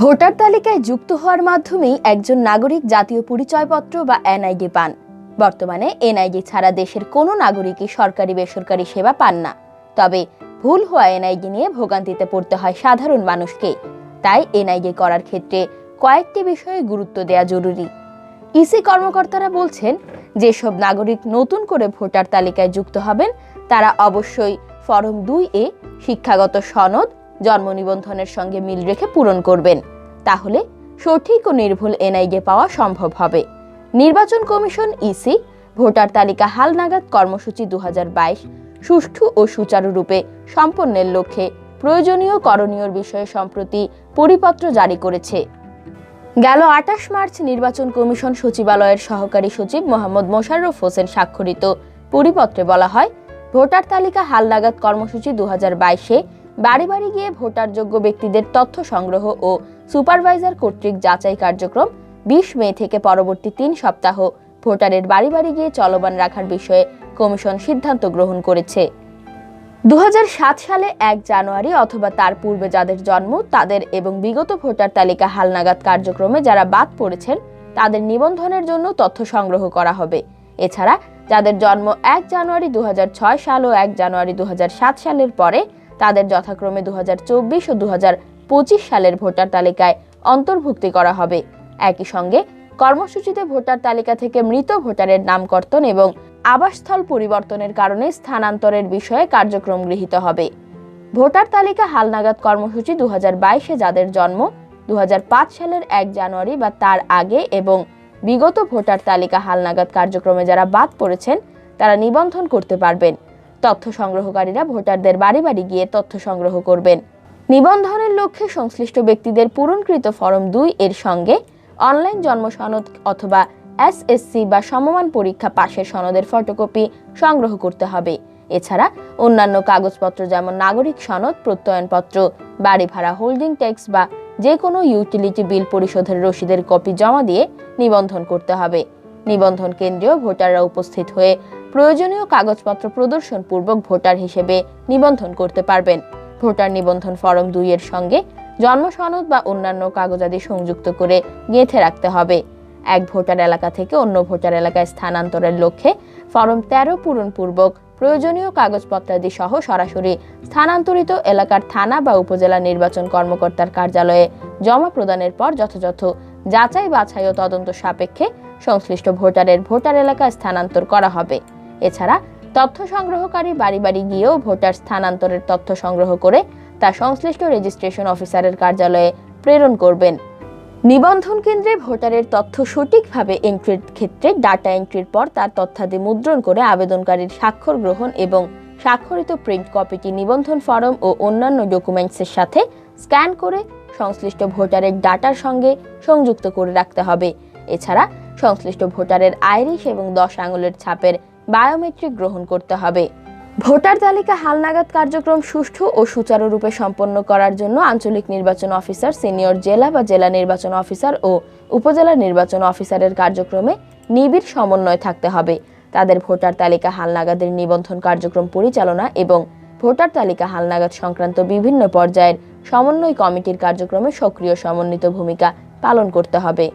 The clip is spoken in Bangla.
ভোটার তালিকায় যুক্ত হওয়ার মাধ্যমেই একজন নাগরিক জাতীয় পরিচয়পত্র বা এনআইডি পান। বর্তমানে এনআইডি ছাড়া দেশের কোনো নাগরিকই সরকারি বেসরকারি সেবা পান না। তবে ভুল হওয়া এনআইডি নিয়ে ভোগান্তিতে পড়তে হয় সাধারণ মানুষকে। তাই এনআইডি করার ক্ষেত্রে কয়েকটি বিষয়ে গুরুত্ব দেওয়া জরুরি। ইসি কর্মকর্তারা বলছেন, যেসব নাগরিক নতুন করে ভোটার তালিকায় যুক্ত হবেন তারা অবশ্যই ফরম 2A শিক্ষাগত সনদ জন্ম নিবন্ধনের সঙ্গে মিল রেখে পূরণ করবেন। তাহলে সঠিক ও নির্ভুল এনআইডি পাওয়া সম্ভব হবে। নির্বাচন কমিশন ইসি ভোটার তালিকা হালনাগাদ কর্মসূচি 2022 সুষ্ঠু ও সুচারুরূপে সম্পন্নের লক্ষ্যে প্রয়োজনীয় করণীয় বিষয়ে সম্প্রতি পরিপত্র জারি করেছে। গেল 28 মার্চ নির্বাচন কমিশন সচিবালয়ের সহকারী সচিব মোহাম্মদ মোশাররফ হোসেন স্বাক্ষরিত পরিপত্রে বলা হয়, ভোটার তালিকা হালনাগাদ কর্মসূচি 2022-এ বাড়ি বাড়ি গিয়ে ভোটারযোগ্য ব্যক্তিদের তথ্য সংগ্রহ ও সুপারভাইজার কর্তৃক যাচাই কার্যক্রম 20 মে থেকে পরবর্তী 3 সপ্তাহ ভোটারের বাড়ি বাড়ি গিয়ে চলমান রাখার বিষয়ে কমিশন সিদ্ধান্ত গ্রহণ করেছে। 2007 সালে 1 জানুয়ারি অথবা তার পূর্বে যাদের জন্ম তাদের এবং বিগত ভোটার তালিকা হালনাগাদ কার্যক্রমে যারা বাদ পড়েছেন তাদের নিবন্ধনের জন্য তথ্য সংগ্রহ করা হবে। এছাড়া যাদের জন্ম 1 জানুয়ারি 2006 সাল ও 1 জানুয়ারি 2007 সালের পরে তাদের যথাক্রমে 2024 ও 2025 সালের ভোটার তালিকায় অন্তর্ভুক্তি করা হবে। একই সঙ্গে কর্মসূচিতে ভোটার তালিকা থেকে মৃত ভোটারের নামকর্তন এবং আবাসস্থল পরিবর্তনের কারণে স্থানান্তরের বিষয়ে কার্যক্রম গৃহীত হবে। ভোটার তালিকা হালনাগাদ কর্মসূচি 2022-এ যাদের জন্ম 2005 সালের 1 জানুয়ারি বা তার আগে এবং বিগত ভোটার তালিকা হালনাগাদ কার্যক্রমে যারা বাদ পড়েছেন তারা নিবন্ধন করতে পারবেন। তথ্য সংগ্রহকারীরা ভোটারদের বাড়ি বাড়ি গিয়ে তথ্য সংগ্রহ করবেন। নিবন্ধনের লক্ষ্যে সংশ্লিষ্ট ব্যক্তিদের পূরণকৃত ফরম 2 এর সঙ্গে অনলাইন জন্ম সনদ অথবা এসএসসি বা সমমান পরীক্ষা পাশের সনদের ফটোকপি সংগ্রহ করতে হবে। এছাড়া অন্যান্য কাগজপত্র যেমন নাগরিক সনদ, প্রত্যয়নপত্র, বাড়ি ভাড়া, হোল্ডিং ট্যাক্স বা যে কোনো ইউটিলিটি বিল পরিশোধের রসিদের কপি জমা দিয়ে নিবন্ধন করতে হবে। নিবন্ধন কেন্দ্রেও ভোটাররা উপস্থিত হয়ে প্রয়োজনীয় কাগজপত্র প্রদর্শন পূর্বক ভোটার হিসেবে নিবন্ধন করতে পারবেন। ভোটার নিবন্ধন ফরম 2 এর সঙ্গে জন্ম সনদ বা অন্যান্য কাগজাদি সংযুক্ত করে গেঁথে রাখতে হবে। এক ভোটার এলাকা থেকে অন্য ভোটার এলাকায় স্থানান্তরের লক্ষ্যে ফরম 13 পূরণ পূর্বক প্রয়োজনীয় কাগজপত্রাদি সহ সরাসরি স্থানান্তরিত এলাকার থানা বা উপজেলা নির্বাচন কর্মকর্তার কার্যালয়ে জমা প্রদানের পর যথাযথ যাচাই বাছাই ও তদন্ত সাপেক্ষে সংশ্লিষ্ট ভোটারের ভোটার এলাকায় স্থানান্তর করা হবে। এছাড়া তথ্য সংগ্রহকারী বাড়ি বাড়ি গিয়েও ভোটার স্থানান্তরের তথ্য সংগ্রহ করে তা সংশ্লিষ্ট রেজিস্ট্রেশন অফিসারের কার্যালয়ে প্রেরণ করবেন। নিবন্ধন কেন্দ্রে ভোটারের তথ্য সঠিকভাবে এন্ট্রির ক্ষেত্রে ডাটা এন্ট্রির পর তার তথ্যাদি মুদ্রণ করে আবেদনকারীর স্বাক্ষর গ্রহণ এবং স্বাক্ষরিত প্রিন্ট কপিটি নিবন্ধন ফরম ও অন্যান্য ডকুমেন্টসের সাথে স্ক্যান করে সংশ্লিষ্ট ভোটারের ডাটার সঙ্গে সংযুক্ত করে রাখতে হবে। এছাড়া সংশ্লিষ্ট ভোটারের আইরিশ এবং 10 আঙুলের ছাপের বায়োমেট্রিক গ্রহণ করতে হবে। ভোটার তালিকা হালনাগাদ কার্যক্রম সুষ্ঠু ও সুচারুরূপে সম্পন্ন করার জন্য আঞ্চলিক নির্বাচন অফিসার, সিনিয়র জেলা বা জেলা নির্বাচন অফিসার ও উপজেলা নির্বাচন অফিসারের কার্যক্রমে নিবিড় সমন্বয় থাকতে হবে। তাদের ভোটার তালিকা হালনাগাদের নিবন্ধন কার্যক্রম পরিচালনা এবং ভোটার তালিকা হালনাগাদ সংক্রান্ত বিভিন্ন পর্যায়ের সমন্বয় কমিটির কার্যক্রমে সক্রিয় সমন্বিত ভূমিকা পালন করতে হবে।